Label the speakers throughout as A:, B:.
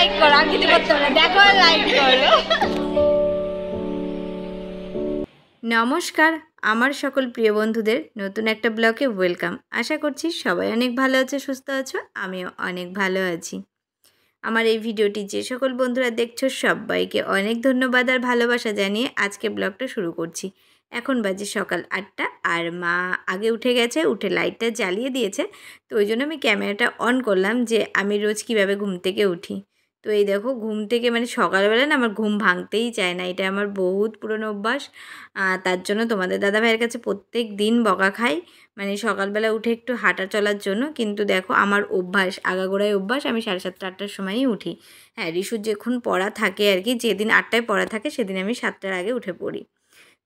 A: Like করো, আমি কিছু করতে পারি, দেখো আর লাইক করো। নমস্কার আমার সকল প্রিয় বন্ধুদের নতুন একটা ব্লগে ওয়েলকাম। আশা করছি সবাই অনেক ভালো আছে, সুস্থ আছো, আমিও অনেক ভালো আছি। আমার এই ভিডিওটি যে সকল বন্ধুরা দেখছো সবাইকে অনেক ধন্যবাদ আর ভালোবাসা জানিয়ে আজকে ব্লগটা শুরু করছি। এখন বাজে সকাল 8টা আর মা আগে উঠে গেছে, উঠে লাইটটা জ্বালিয়ে দিয়েছে। তো ওই জন্য আমি ক্যামেরাটা অন করলাম যে আমি রোজ কীভাবে ঘুম থেকে উঠি। তো এই দেখো ঘুম থেকে মানে সকালবেলা না আমার ঘুম ভাঙতেই চায় না, এটা আমার বহুত পুরনো অভ্যাস। তার জন্য তোমাদের দাদাভাইয়ের কাছে প্রত্যেক দিন বকা খাই, মানে সকালবেলা উঠে একটু হাঁটা চলার জন্য। কিন্তু দেখো আমার অভ্যাস, আগাগোড়াই অভ্যাস, আমি 7:30 8টার সময়ই উঠি। হ্যাঁ, রিশুর যখন পড়া থাকে আর কি, যেদিন 8টায় পড়া থাকে সেদিন আমি 7টার আগে উঠে পড়ি।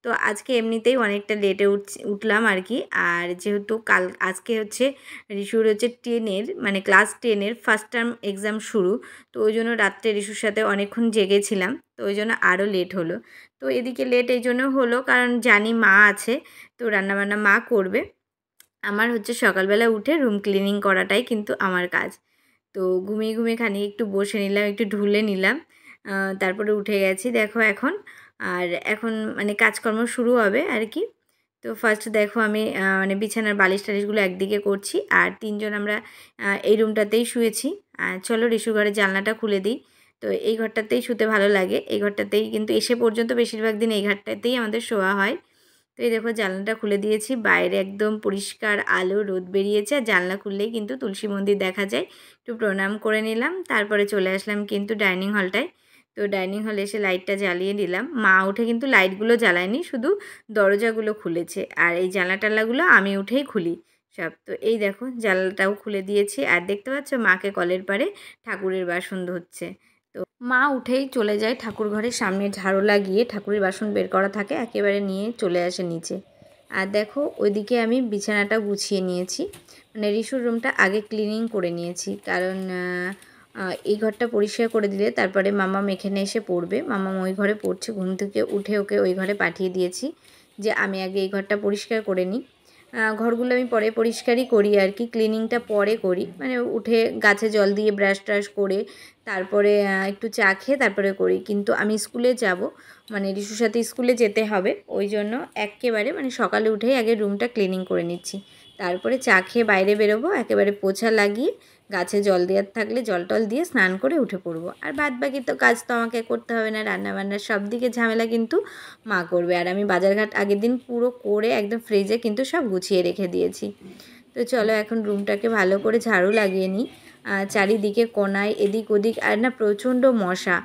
A: তো আজকে এমনিতেই অনেকটা লেটে উঠলাম আর কি। আর যেহেতু আজকে হচ্ছে রিশুর হচ্ছে 10-এর মানে ক্লাস 10-এর ফার্স্ট টার্ম এক্সাম শুরু। তো ওই জন্য রাত্রে রিশুর সাথে অনেকক্ষণ জেগেছিলাম, তো ওই জন্য আরও লেট হলো। তো এদিকে লেট এই জন্য হলো কারণ জানি মা আছে, তো রান্নাবান্না মা করবে। আমার হচ্ছে সকালবেলা উঠে রুম ক্লিনিং করাটাই কিন্তু আমার কাজ। তো ঘুমিয়ে ঘুমিয়ে খানিক একটু বসে নিলাম, একটু ঢুলে নিলাম, তারপরে উঠে গেছি দেখো এখন। আর এখন মানে কাজকর্ম শুরু হবে আর কি। তো ফার্স্ট দেখো আমি মানে বিছানার বালিশ টালিশগুলো একদিকে করছি, আর 3জন আমরা এই রুমটাতেই শুয়েছি। চলো রিশুর ঘরের জানলাটা খুলে দিই। তো এই ঘরটাতেই শুতে ভালো লাগে, এই ঘরটাতেই কিন্তু এসে পর্যন্ত বেশিরভাগ দিন এই ঘরটাতেই আমাদের শোয়া হয়। তো এই দেখো জানলাটা খুলে দিয়েছি, বাইরে একদম পরিষ্কার আলো রোদ বেরিয়েছে, আর জানলা খুললেই কিন্তু তুলসী মন্দির দেখা যায়। একটু প্রণাম করে নিলাম, তারপরে চলে আসলাম কিন্তু ডাইনিং হলটায়। তো ডাইনিং হলে এসে লাইটটা জ্বালিয়ে নিলাম। মা উঠে কিন্তু লাইটগুলো জ্বালায়নি, শুধু দরজাগুলো খুলেছে, আর এই জানলা টানলাগুলো আমি উঠেই খুলি সব। তো এই দেখো জানলাটাও খুলে দিয়েছি, আর দেখতে পাচ্ছ মাকে কলের পাড়ে ঠাকুরের বাসন ধুচ্ছে। তো মা উঠেই চলে যায় ঠাকুর ঘরের সামনে, ঝাড়ু লাগিয়ে ঠাকুরের বাসন বের করা থাকে একেবারে নিয়ে চলে আসে নিচে। আর দেখো ওইদিকে আমি বিছানাটা গুছিয়ে নিয়েছি, মানে রিশুর রুমটা আগে ক্লিনিং করে নিয়েছি, কারণ এই ঘরটা পরিষ্কার করে দিলে তারপরে মামাম এখানে এসে পড়বে। মামাম ওই ঘরে পড়ছে, ঘুম থেকে উঠে ওকে ওই ঘরে পাঠিয়ে দিয়েছি যে আমি আগে এই ঘরটা পরিষ্কার করে নিই। ঘরগুলো আমি পরে পরিষ্কারই করি আর কি, ক্লিনিংটা পরে করি, মানে উঠে গাছে জল দিয়ে ব্রাশ ট্রাশ করে তারপরে একটু চা খেয়ে তারপরে করি। কিন্তু আমি স্কুলে যাব, মানে রিশুর সাথে স্কুলে যেতে হবে, ওই জন্য একেবারে মানে সকালে উঠেই আগে রুমটা ক্লিনিং করে নিচ্ছি, তারপরে চা খেয়ে বাইরে বেরোবো, একেবারে পোছা লাগিয়ে গাছে জল দেওয়ার থাকলে জল টল দিয়ে স্নান করে উঠে পড়বো। আর বাদ বাকি তো কাজ তো আমাকে করতে হবে না, রান্নাবান্নার সব দিকে ঝামেলা কিন্তু মা করবে। আর আমি বাজারঘাট আগের দিন পুরো করে একদম ফ্রিজে কিন্তু সব গুছিয়ে রেখে দিয়েছি। তো চলো এখন রুমটাকে ভালো করে ঝাড়ু লাগিয়ে নিই, চারিদিকে কোনায় এদিক ওদিক। আর না প্রচণ্ড মশা,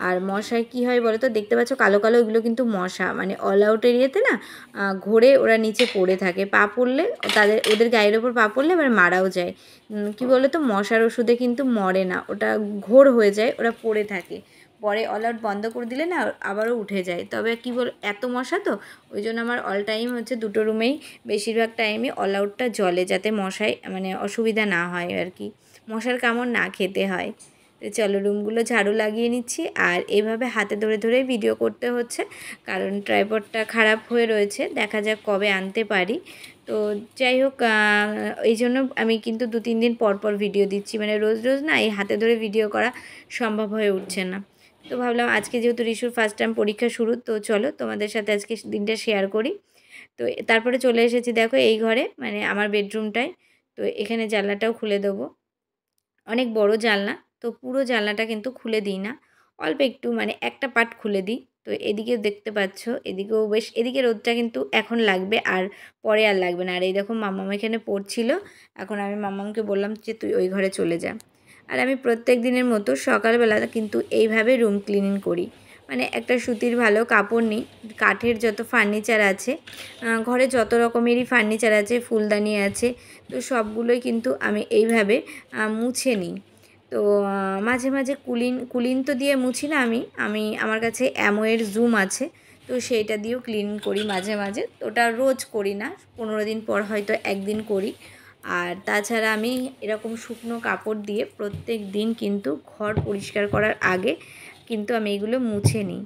A: আর মশায় কী হয় বলো তো, দেখতে পাচ্ছ কালো কালো, ওগুলো কিন্তু মশা, মানে অল আউট এরিয়াতে না ঘোরে ওরা নিচে পড়ে থাকে, পা পড়লে ওদের গায়ের ওপর পা পড়লে এবার মারাও যায়। কী বলো তো, মশার ওষুধে কিন্তু মরে না, ওটা ঘোর হয়ে যায়, ওরা পড়ে থাকে, পরে অল আউট বন্ধ করে দিলে না আবারও উঠে যায়। তবে কী বল, এত মশা তো ওই জন্য আমার অল টাইম হচ্ছে দুটো রুমেই বেশিরভাগ টাইমে অল আউটটা জ্বলে, যাতে মশায় মানে অসুবিধা না হয় আর কি, মশার কামড় না খেতে হয়। তো চলো রুমগুলো ঝাড়ু লাগিয়ে নিচ্ছি, আর এইভাবে হাতে ধরে ধরে ভিডিও করতে হচ্ছে, কারণ ট্রাইপডটা খারাপ হয়ে রয়েছে, দেখা যাক কবে আনতে পারি। তো যাই হোক, এই জন্য আমি কিন্তু 2-3 দিন পর পর ভিডিও দিচ্ছি, মানে রোজ রোজ না এই হাতে ধরে ভিডিও করা সম্ভব হয়ে উঠছে না। তো ভাবলাম আজকে যেহেতু রিশুর ফার্স্ট টাইম পরীক্ষা শুরু, তো চলো তোমাদের সাথে আজকে দিনটা শেয়ার করি। তো তারপরে চলে এসেছি দেখো এই ঘরে, মানে আমার বেডরুমটায়। তো এখানে জানলাটাও খুলে দেবো, অনেক বড় জানলা, তো পুরো জানলাটা কিন্তু খুলে দিই না, অল্প একটু মানে একটা পার্ট খুলে দিই। তো এদিকে দেখতে পাচ্ছ, এদিকেও বেশ, এদিকে রোদটা কিন্তু এখন লাগবে, আর পরে আর লাগবে না। আর এই দেখো মাম্মাম এখানে পড়ছিল, এখন আমি মাম্মামকে বললাম যে তুই ওই ঘরে চলে যা। আর আমি প্রত্যেক দিনের মতো সকালবেলা কিন্তু এইভাবে রুম ক্লিনিং করি, মানে একটা সুতির ভালো কাপড় নিই, কাঠের যত ফার্নিচার আছে ঘরে, যত রকমেরই ফার্নিচার আছে, ফুলদানি আছে, তো সবগুলোই কিন্তু আমি এইভাবে মুছে নিই। তো মাঝে মাঝে কুলিন তো দিয়ে মুছি না আমি, আমার কাছে অ্যামোয়ের জুম আছে, তো সেইটা দিয়েও ক্লিন করি মাঝে মাঝে। তো ওটা রোজ করি না, 15 দিন পর হয়তো একদিন করি। আর তাছাড়া আমি এরকম শুকনো কাপড় দিয়ে প্রত্যেক দিন কিন্তু ঘর পরিষ্কার করার আগে কিন্তু আমি এগুলো মুছে নিই।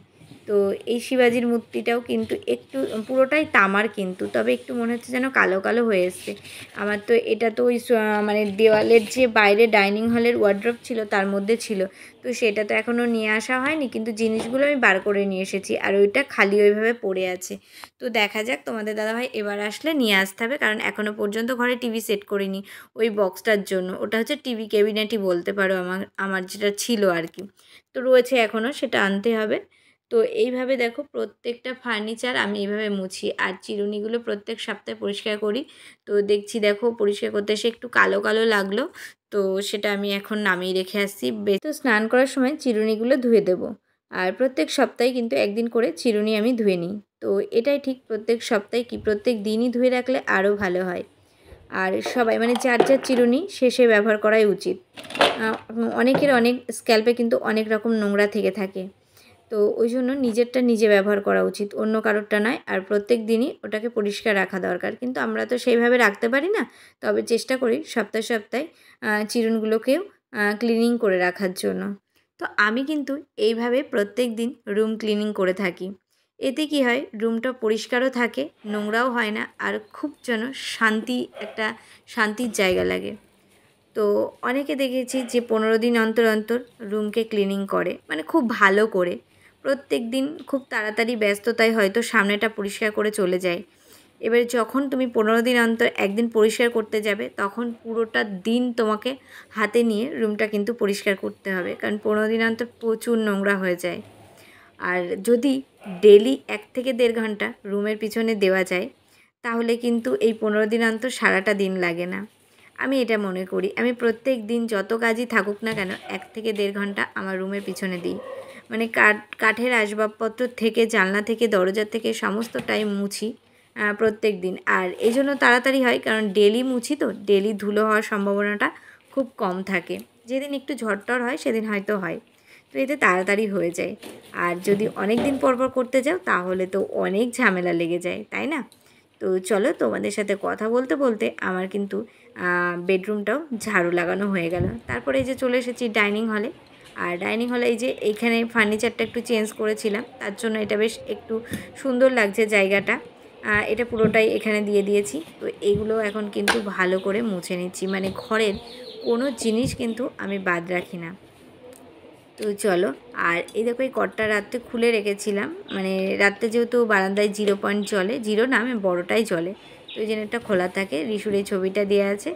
A: তো এই শিবাজির মূর্তিটাও কিন্তু একটু পুরোটাই তামার কিন্তু, তবে একটু মনে হচ্ছে যেন কালো কালো হয়ে এসছে। আমার তো এটা তো ওই মানে দেওয়ালের যে বাইরে ডাইনিং হলের ওয়ার্ড্রপ ছিল তার মধ্যে ছিল, তো সেটা তো এখনও নিয়ে আসা হয়নি, কিন্তু জিনিসগুলো আমি বার করে নিয়ে এসেছি আর ওইটা খালি ওইভাবে পড়ে আছে। তো দেখা যাক, তোমাদের দাদাভাই এবার আসলে নিয়ে আসতে হবে, কারণ এখনও পর্যন্ত ঘরে টিভি সেট করিনি ওই বক্সটার জন্য। ওটা হচ্ছে টিভি ক্যাবিনেটই বলতে পারো, আমার যেটা ছিল আর কি, তো রয়েছে এখনও, সেটা আনতে হবে। তো এইভাবে দেখো প্রত্যেকটা ফার্নিচার আমি এইভাবে মুছি, আর চিরুনিগুলো প্রত্যেক সপ্তাহে পরিষ্কার করি। তো দেখছি দেখো পরিষ্কার করতে এসে একটু কালো কালো লাগলো, তো সেটা আমি এখন নামিয়ে রেখে আসছি। তো স্নান করার সময় চিরুনিগুলো ধুয়ে দেবো, আর প্রত্যেক সপ্তাহে কিন্তু একদিন করে চিরুনি আমি ধুয়ে নিই। তো এটাই ঠিক, প্রত্যেক সপ্তাহে কি প্রত্যেক দিনই ধুয়ে রাখলে আরও ভালো হয়। আর সবাই মানে যার যার চিরুনি শেষে ব্যবহার করাই উচিত। অনেকের অনেক স্ক্যাল্পে কিন্তু অনেক রকম নোংরা থেকে থাকে, তো ওই জন্য নিজেরটা নিজে ব্যবহার করা উচিত, অন্য কারোরটা নয়। আর প্রত্যেক দিনই ওটাকে পরিষ্কার রাখা দরকার, কিন্তু আমরা তো সেইভাবে রাখতে পারি না। তবে চেষ্টা করি সপ্তাহে সপ্তাহে চিরুনগুলোকেও ক্লিনিং করে রাখার জন্য। তো আমি কিন্তু এইভাবে প্রত্যেক দিন রুম ক্লিনিং করে থাকি। এতে কি হয়, রুমটা পরিষ্কারও থাকে, নোংরাও হয় না, আর খুব যেন একটা শান্তির জায়গা লাগে। তো অনেকে দেখেছি যে 15 দিন অন্তর অন্তর রুমকে ক্লিনিং করে, মানে খুব ভালো করে। প্রত্যেক দিন খুব তাড়াতাড়ি ব্যস্ততায় হয়তো সামনেটা পরিষ্কার করে চলে যায়। এবারে যখন তুমি 15 দিন অন্তর একদিন পরিষ্কার করতে যাবে, তখন পুরোটা দিন তোমাকে হাতে নিয়ে রুমটা কিন্তু পরিষ্কার করতে হবে, কারণ 15 দিন অন্তর প্রচুর নোংরা হয়ে যায়। আর যদি ডেলি 1 থেকে 1.5 ঘন্টা রুমের পিছনে দেওয়া যায়, তাহলে কিন্তু এই 15 দিন অন্তর সারাটা দিন লাগে না। আমি এটা মনে করি, আমি প্রত্যেক দিন যত কাজই থাকুক না কেন 1 থেকে 1.5 ঘন্টা আমার রুমের পিছনে দিই। মানে কাঠের আসবাবপত্র থেকে, জানলা থেকে, দরজা থেকে সমস্তটাই মুছি প্রত্যেক দিন। আর এই জন্য তাড়াতাড়ি হয়, কারণ ডেলি মুছি, তো ডেলি ধুলো হওয়ার সম্ভাবনাটা খুব কম থাকে। যেদিন একটু ঝড়টড় হয় সেদিন হয়তো হয়, তো এতে তাড়াতাড়ি হয়ে যায়। আর যদি অনেক দিন পর পর করতে যাও তাহলে তো অনেক ঝামেলা লেগে যায়, তাই না? তো চলো, তোমাদের সাথে কথা বলতে বলতে আমার কিন্তু বেডরুমটাও ঝাড়ু লাগানো হয়ে গেল। তারপরে এই যে চলে এসেছি ডাইনিং হলে। আর ডাইনিং হলে এই যে এইখানে ফার্নিচারটা একটু চেঞ্জ করেছিলাম, তার জন্য এটা বেশ একটু সুন্দর লাগছে জায়গাটা। এটা পুরোটাই এখানে দিয়ে দিয়েছি। তো এগুলো এখন কিন্তু ভালো করে মুছে নিচ্ছি, মানে ঘরের কোনো জিনিস কিন্তু আমি বাদ রাখি না। তো চলো, আর এই দেখো এই কটটা রাত্রে খুলে রেখেছিলাম, মানে রাত্রে যেহেতু বারান্দায় 0 পয়েন্ট জ্বলে, 0 না আমি বড়টাই জ্বলে, তো ওই জন্য খোলা থাকে। রিশুর এই ছবিটা দেওয়া আছে,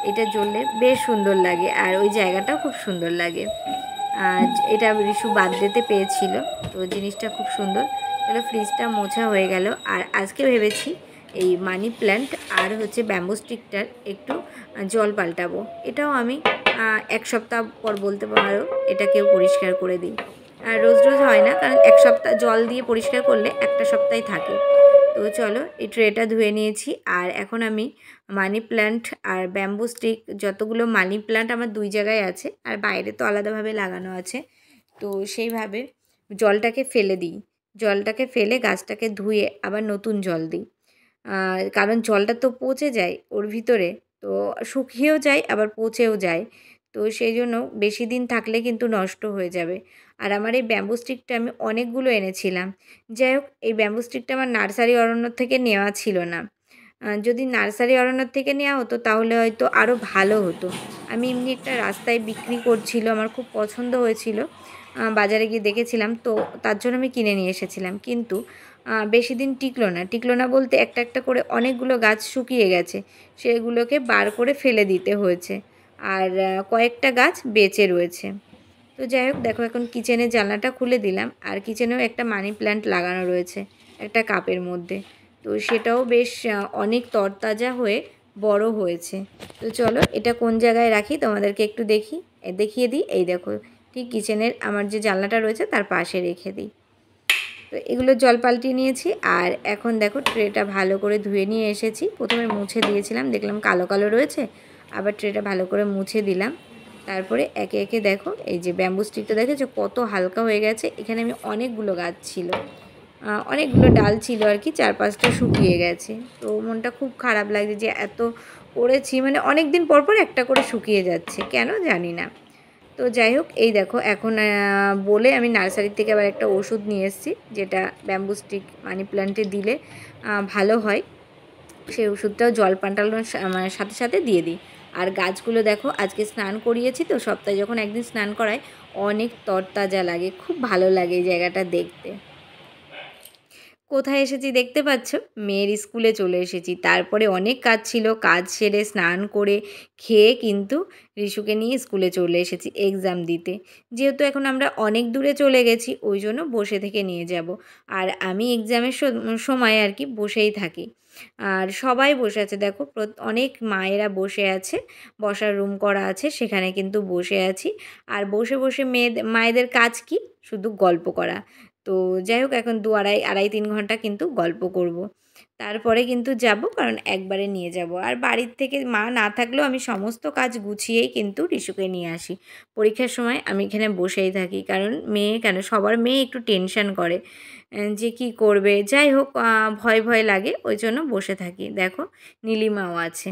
A: এটা জ্বললে বেশ সুন্দর লাগে, আর ওই জায়গাটাও খুব সুন্দর লাগে। আর এটা রিশু বার্থডেতে পেয়েছিল, তো জিনিসটা খুব সুন্দর। তাহলে ফ্রিজটা মোছা হয়ে গেল। আর আজকে ভেবেছি এই মানি প্ল্যান্ট আর হচ্ছে ব্যাম্বু স্টিকটার একটু জল পাল্টাবো। এটাও আমি 1 সপ্তাহ পর বলতে পারো এটাকেও পরিষ্কার করে দিই। আর রোজ রোজ হয় না, কারণ 1 সপ্তাহ জল দিয়ে পরিষ্কার করলে একটা সপ্তাহে থাকে। তো চলো, এই ট্রেটা ধুয়ে নিয়েছি। আর এখন আমি মানি প্ল্যান্ট আর ব্যাম্বু স্টিক, যতগুলো মানি প্ল্যান্ট আমার 2 জায়গায় আছে, আর বাইরে তো আলাদাভাবে লাগানো আছে, তো সেইভাবে জলটাকে ফেলে দিই। জলটাকে ফেলে গাছটাকে ধুয়ে আবার নতুন জল দিই। কারণ জলটা তো পচে যায় ওর ভিতরে, তো শুকিয়েও যায় আবার পচেও যায়, তো সেই জন্য বেশি দিন থাকলে কিন্তু নষ্ট হয়ে যাবে। আর আমার এই ব্যাম্বু স্টিকটা আমি অনেকগুলো এনেছিলাম। যাই হোক, এই ব্যাম্বু স্টিকটা আমার নার্সারি অরণ্য থেকে নেওয়া ছিল না। যদি নার্সারি অরণ্য থেকে নেওয়া হতো তাহলে হয়তো আরও ভালো হতো। আমি এমনি একটা রাস্তায় বিক্রি করছিল, আমার খুব পছন্দ হয়েছিল, বাজারে গিয়ে দেখেছিলাম, তো তার জন্য আমি কিনে নিয়ে এসেছিলাম। কিন্তু বেশি দিন টিকলো না বলতে একটা একটা করে অনেকগুলো গাছ শুকিয়ে গেছে, সেগুলোকে বার করে ফেলে দিতে হয়েছে। আর কয়েকটা গাছ বেঁচে রয়েছে। তো যাই হোক, দেখো এখন কিচেনের জানলাটা খুলে দিলাম, আর কিচেনেও একটা মানি প্ল্যান্ট লাগানো রয়েছে একটা কাপের মধ্যে, তো সেটাও বেশ অনেক তরতাজা হয়ে বড় হয়েছে। তো চলো, এটা কোন জায়গায় রাখি তোমাদেরকে একটু দেখিয়ে দিই। এই দেখো, ঠিক কিচেনের আমার যে জানলাটা রয়েছে তার পাশে রেখে দিই। তো এগুলো জল পাল্টিয়ে নিয়েছি। আর এখন দেখো ট্রেটা ভালো করে ধুয়ে নিয়ে এসেছি। প্রথমে মুছে দিয়েছিলাম, দেখলাম কালো কালো রয়েছে, আবার ট্রেটা ভালো করে মুছে দিলাম। তারপরে একে একে দেখো এই যে ব্যাম্বু স্টিকটা দেখেছো কত হালকা হয়ে গেছে। এখানে আমি অনেকগুলো গাছ ছিল, অনেকগুলো ডাল ছিল আর কি, 4-5টা শুকিয়ে গেছে। তো মনটা খুব খারাপ লাগছে যে এত করেছি, মানে অনেক দিন পর পর একটা করে শুকিয়ে যাচ্ছে, কেন জানি না। তো যাই হোক, এই দেখো এখন বলে আমি নার্সারি থেকে আবার একটা ওষুধ নিয়ে এসেছি, যেটা ব্যাম্বু স্টিক মানি প্ল্যান্টে দিলে ভালো হয়। সেই ওষুধটাও জল পাল্টানোর মানে সাথে সাথে দিয়ে দিই। আর গাছগুলো দেখো, আজকে স্নান করিয়েছি তো, সপ্তাহে যখন একদিন স্নান করায় অনেক তরতাজা লাগে, খুব ভালো লাগে এই জায়গাটা দেখতে। কোথায় এসেছি দেখতে পাচ্ছ? মেয়ের স্কুলে চলে এসেছি। তারপরে অনেক কাজ ছিল, কাজ সেরে স্নান করে খেয়ে কিন্তু রিশুকে নিয়ে স্কুলে চলে এসেছি এক্সাম দিতে। যেহেতু এখন আমরা অনেক দূরে চলে গেছি, ওই জন্য বসে থেকে নিয়ে যাব। আর আমি এক্সামের সময় আর কি বসেই থাকি। আর সবাই বসে আছে দেখো, অনেক মায়েরা বসে আছে, বসার রুম করা আছে, সেখানে কিন্তু বসে আছি। আর বসে বসে মায়েদের কাজ কি? শুধু গল্প করা। তো যাই হোক, এখন 2-2.5-3 ঘন্টা কিন্তু গল্প করব। তারপরে কিন্তু যাব, কারণ একবারে নিয়ে যাব। আর বাড়ির থেকে মা না থাকলেও আমি সমস্ত কাজ গুছিয়েই কিন্তু রিশুকে নিয়ে আসি। পরীক্ষার সময় আমি এখানে বসেই থাকি, কারণ মেয়ে কেন, সবার মেয়ে একটু টেনশন করে যে কি করবে। যাই হোক, ভয় ভয় লাগে, ওই জন্য বসে থাকি। দেখো, নীলিমাও আছে।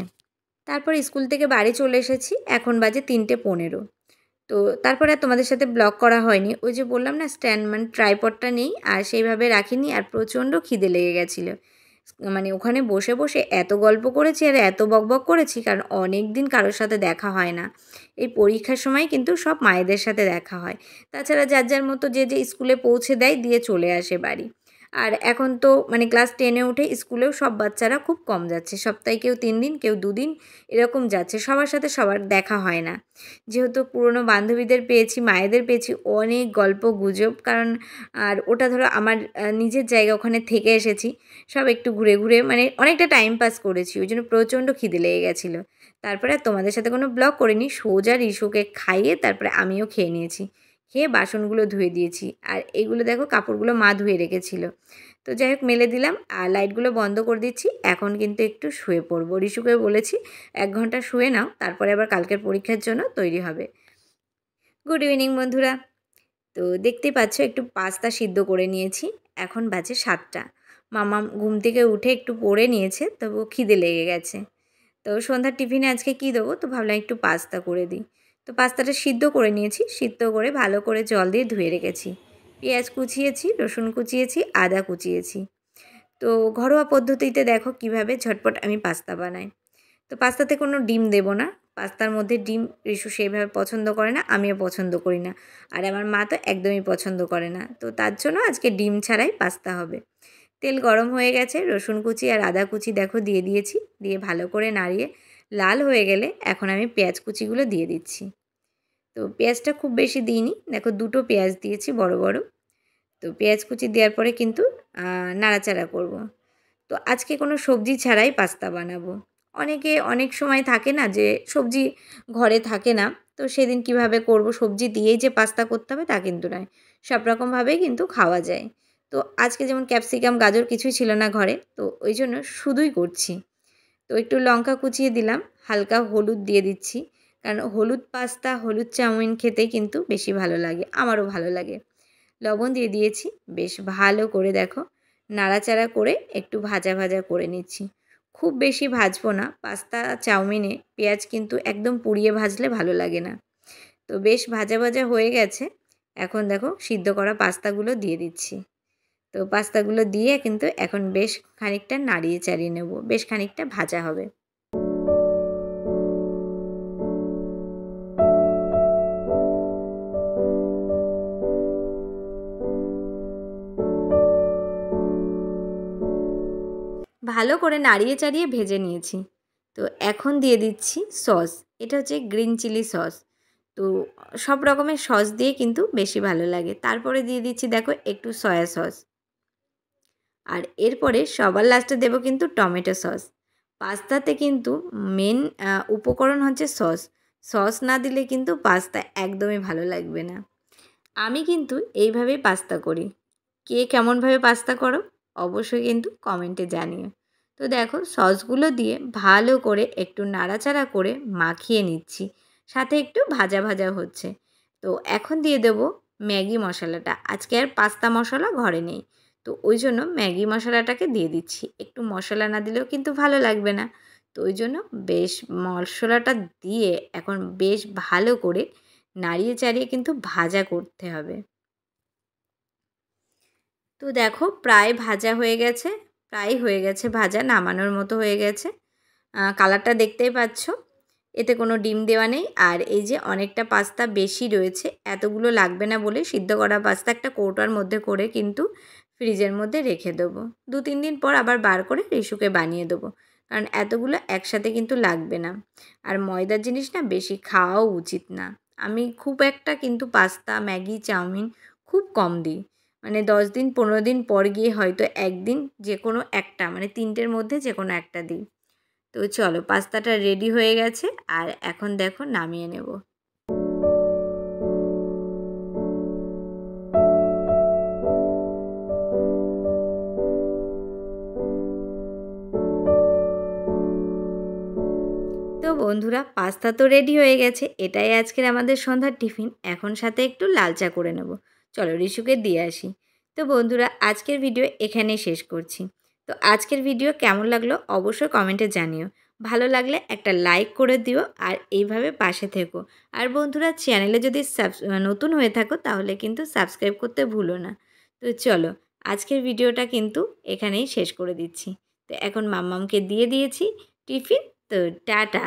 A: তারপর স্কুল থেকে বাড়ি চলে এসেছি, এখন বাজে 3:15। তো তারপরে আর তোমাদের সাথে ব্লগ করা হয়নি। ওই যে বললাম না, স্ট্যান্ড মানে ট্রাইপডটা নেই আর সেইভাবে রাখিনি, আর প্রচণ্ড খিদে লেগে গেছিলো। মানে ওখানে বসে বসে এত গল্প করেছি আর এত বকবক করেছি, কারণ অনেক দিন কারোর সাথে দেখা হয় না। এই পরীক্ষার সময় কিন্তু সব মায়েদের সাথে দেখা হয়। তাছাড়া যার যার মতো যে স্কুলে পৌঁছে দেয়, দিয়ে চলে আসে বাড়ি। আর এখন তো মানে ক্লাস 10-এ উঠে স্কুলেও সব বাচ্চারা খুব কম যাচ্ছে। সপ্তাহে কেউ 3 দিন, কেউ 2 দিন এরকম যাচ্ছে। সবার সাথে সবার দেখা হয় না। যেহেতু পুরনো বান্ধবীদের পেয়েছি, মায়েদের পেয়েছি, অনেক গল্প গুজব, কারণ আর ওটা ধরো আমার নিজের জায়গা, ওখানে থেকে এসেছি। সব একটু ঘুরে ঘুরে মানে অনেকটা টাইম পাস করেছি, ওই জন্য প্রচণ্ড খিদে লেগে গেছিলো। তারপরে আর তোমাদের সাথে কোনো ব্লগ করিনি, সোজা রিশুকে খাইয়ে তারপরে আমিও খেয়ে নিয়েছি। খেয়ে বাসনগুলো ধুয়ে দিয়েছি। আর এগুলো দেখো, কাপড়গুলো মা ধুয়ে রেখেছিল। তো যাই হোক, মেলে দিলাম আর লাইটগুলো বন্ধ করে দিচ্ছি। এখন কিন্তু একটু শুয়ে পড়বো। রিশুকে বলেছি 1 ঘন্টা শুয়ে নাও, তারপরে আবার কালকের পরীক্ষার জন্য তৈরি হবে। গুড ইভিনিং বন্ধুরা। তো দেখতেই পাচ্ছ, একটু পাস্তা সিদ্ধ করে নিয়েছি। এখন বাজে 7টা। মাম্মাম ঘুম থেকে উঠে একটু পড়ে নিয়েছে, তবু খিদে লেগে গেছে। তো সন্ধ্যার টিফিনে আজকে কী দেবো, তো ভাবলাম একটু পাস্তা করে দিই। তো পাস্তাটা সিদ্ধ করে নিয়েছি, সিদ্ধ করে ভালো করে জল দিয়ে ধুয়ে রেখেছি। পেঁয়াজ কুচিয়েছি, রসুন কুচিয়েছি, আদা কুচিয়েছি। তো ঘরোয়া পদ্ধতিতে দেখো কিভাবে ঝটপট আমি পাস্তা বানাই। তো পাস্তাতে কোনো ডিম দেব না। পাস্তার মধ্যে ডিম রিশু সেইভাবে পছন্দ করে না, আমিও পছন্দ করি না। আর আমার মা তো একদমই পছন্দ করে না। তো তার জন্য আজকে ডিম ছাড়াই পাস্তা হবে। তেল গরম হয়ে গেছে, রসুন কুচি আর আদা কুচি দেখো দিয়ে দিয়েছি। দিয়ে ভালো করে নাড়িয়ে লাল হয়ে গেলে এখন আমি পেঁয়াজ কুচিগুলো দিয়ে দিচ্ছি। তো পেঁয়াজটা খুব বেশি দিইনি, দেখো 2টো পেঁয়াজ দিয়েছি বড় বড়। তো পেঁয়াজ কুচি দেওয়ার পরে কিন্তু নাড়াচাড়া করব। তো আজকে কোনো সবজি ছাড়াই পাস্তা বানাবো। অনেকে অনেক সময় থাকে না যে সবজি ঘরে থাকে না, তো সেদিন কিভাবে করব, সবজি দিয়েই যে পাস্তা করতে হবে তা কিন্তু নয়। সব রকমভাবেই কিন্তু খাওয়া যায়। তো আজকে যেমন ক্যাপসিকাম, গাজর কিছুই ছিল না ঘরে, তো ওই জন্য শুধুই করছি। তো একটু লঙ্কা কুচিয়ে দিলাম, হালকা হলুদ দিয়ে দিচ্ছি। কারণ হলুদ পাস্তা, হলুদ চাউমিন খেতে কিন্তু বেশি ভালো লাগে, আমারও ভালো লাগে। লবণ দিয়ে দিয়েছি। বেশ ভালো করে দেখো নাড়াচাড়া করে একটু ভাজা ভাজা করে নিচ্ছি। খুব বেশি ভাজবো না, পাস্তা চাউমিনে পেঁয়াজ কিন্তু একদম পুড়িয়ে ভাজলে ভালো লাগে না। তো বেশ ভাজা ভাজা হয়ে গেছে। এখন দেখো সিদ্ধ করা পাস্তাগুলো দিয়ে দিচ্ছি। তো পাস্তাগুলো দিয়ে কিন্তু এখন বেশ খানিকটা নাড়িয়ে চাড়িয়ে নেব, বেশ খানিকটা ভাজা হবে। ভালো করে নাড়িয়ে চাড়িয়ে ভেজে নিয়েছি। তো এখন দিয়ে দিচ্ছি সস। এটা হচ্ছে গ্রিন চিলি সস। তো সব রকমের সস দিয়ে কিন্তু বেশি ভালো লাগে। তারপরে দিয়ে দিচ্ছি দেখো একটু সয়া সস। আর এরপরে সবার লাস্টে দেবো কিন্তু টমেটো সস। পাস্তাতে কিন্তু মেন উপকরণ হচ্ছে সস। সস না দিলে কিন্তু পাস্তা একদমই ভালো লাগবে না। আমি কিন্তু এইভাবেই পাস্তা করি। কে কেমনভাবে পাস্তা করো অবশ্যই কিন্তু কমেন্টে জানিও। তো দেখো সসগুলো দিয়ে ভালো করে একটু নাড়াচাড়া করে মাখিয়ে নিচ্ছি। সাথে একটু ভাজা ভাজা হচ্ছে। তো এখন দিয়ে দেবো ম্যাগি মশলাটা। আজকে আর পাস্তা মশলা ঘরে নেই। তো ওই জন্য ম্যাগি মশলাটাকে দিয়ে দিচ্ছি। একটু মশলা না দিলেও কিন্তু ভালো লাগবে না। তো ওই জন্য বেশ মশলাটা দিয়ে এখন বেশ ভালো করে নাড়িয়ে চাড়িয়ে কিন্তু ভাজা করতে হবে। তো দেখো প্রায় ভাজা হয়ে গেছে, প্রায় হয়ে গেছে ভাজা, নামানোর মতো হয়ে গেছে। কালারটা দেখতেই পাচ্ছ, এতে কোনো ডিম দেওয়া নেই। আর এই যে অনেকটা পাস্তা বেশি রয়েছে, এতগুলো লাগবে না বলে সিদ্ধ করা পাস্তা একটা কৌটোর মধ্যে করে কিন্তু ফ্রিজের মধ্যে রেখে দেবো। 2-3 দিন পর আবার বার করে রিশুকে বানিয়ে দেবো, কারণ এতগুলো একসাথে কিন্তু লাগবে না। আর ময়দার জিনিস না বেশি খাওয়াও উচিত না। আমি খুব একটা কিন্তু পাস্তা, ম্যাগি, চাউমিন খুব কম দিই। মানে 10 দিন 15 দিন পর গিয়ে হয়তো একদিন যে কোনো একটা, মানে 3টের মধ্যে যে কোনো একটা দিই। তো চলো পাস্তাটা রেডি হয়ে গেছে, আর এখন দেখো নামিয়ে নেব। তো বন্ধুরা, পাস্তা তো রেডি হয়ে গেছে, এটাই আজকের আমাদের সন্ধ্যার টিফিন। এখন সাথে একটু লাল চা করে নেব। চলো রিশুকে দিয়ে আসি। তো বন্ধুরা, আজকের ভিডিও এখানেই শেষ করছি। তো আজকের ভিডিও কেমন লাগলো অবশ্যই কমেন্টে জানিও। ভালো লাগলে একটা লাইক করে দিও, আর এইভাবে পাশে থেকো। আর বন্ধুরা, চ্যানেলে যদি নতুন হয়ে থাকো তাহলে কিন্তু সাবস্ক্রাইব করতে ভুলো না। তো চলো, আজকের ভিডিওটা কিন্তু এখানেই শেষ করে দিচ্ছি। তো এখন মাম্মামকে দিয়ে দিয়েছি টিফিন। তো টাটা।